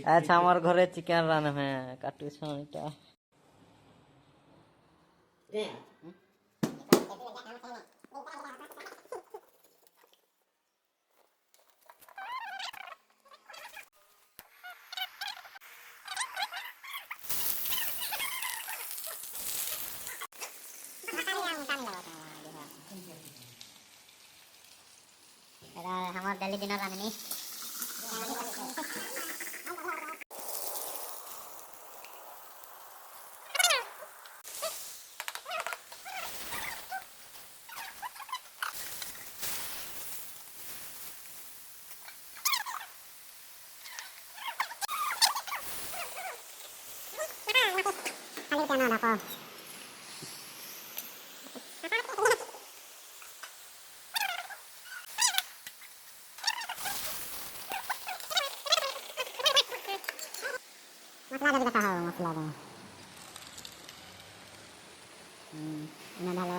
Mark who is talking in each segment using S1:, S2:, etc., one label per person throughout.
S1: अच्छा हमारे घरे चिकन रान में काटू छटा हमारे डेली डिनर रांधनी मसला जब कहा हो मसला दो ना डालो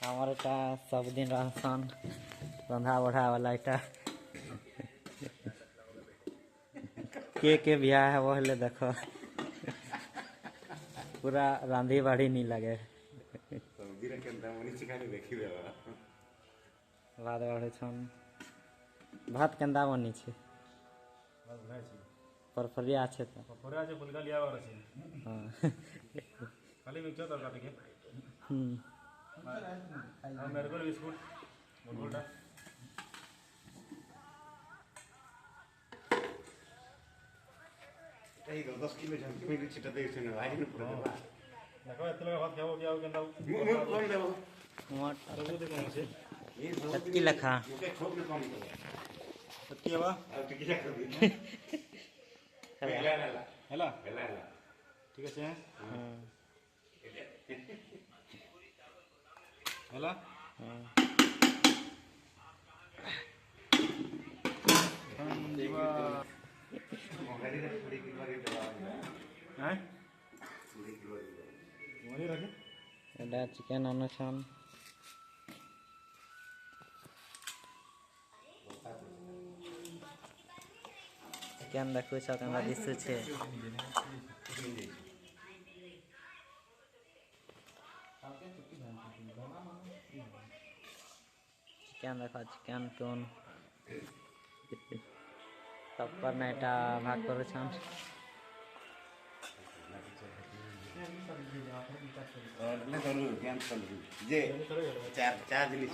S1: हमारे सब दिन राशन रंधा बढ़ा वाला इटा के बियाह है वो ले देखो पूरा रांधी बाढ़ी नहीं लगे भात बढ़े छन भात केंदा बनी छे परफरिया छे तो परफरिया छे फुलका लिया वाला छे हां खाली मिक्सचर तरकारी के मेरे को बिस्कुट बोलटा এই 10 কিলো জাম তুমি ছিটা দিয়েছ না ভাই না পুরো দেবা দেখো এত লোক ভাত খাবো কি আও কেন দাও কম দেবো মোট আরো দেখো আছে এই কি লেখা ওকে ছোট কম করো সত্যি বাবা আর কি লেখা দিই হেলা হেলা হেলা হেলা ঠিক আছে হ্যাঁ हेला चिकेन अनुछन चिकेन देखो केना दिसु छे चिकेन देखा चिकेन टोन सब पर नाइटा भाग कर जे चार जिनिस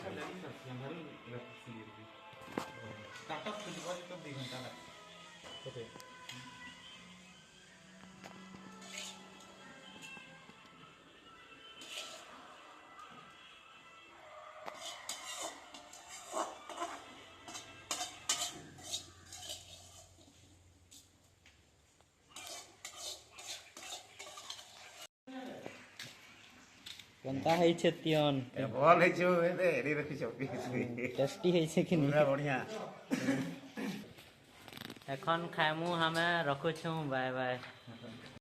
S2: କେନ୍ତା ହେଇଛେ ତିଅନ୍
S1: ଭଲ ହେଇଛୁ ଏଠି ରଖିଛ
S2: টেস্টি ହେଇଛେ କି
S1: ପୁରା ବଢିଆ
S2: এখন খাইমু ଆମେ ରଖୁଛୁ ବାଏ ବାଏ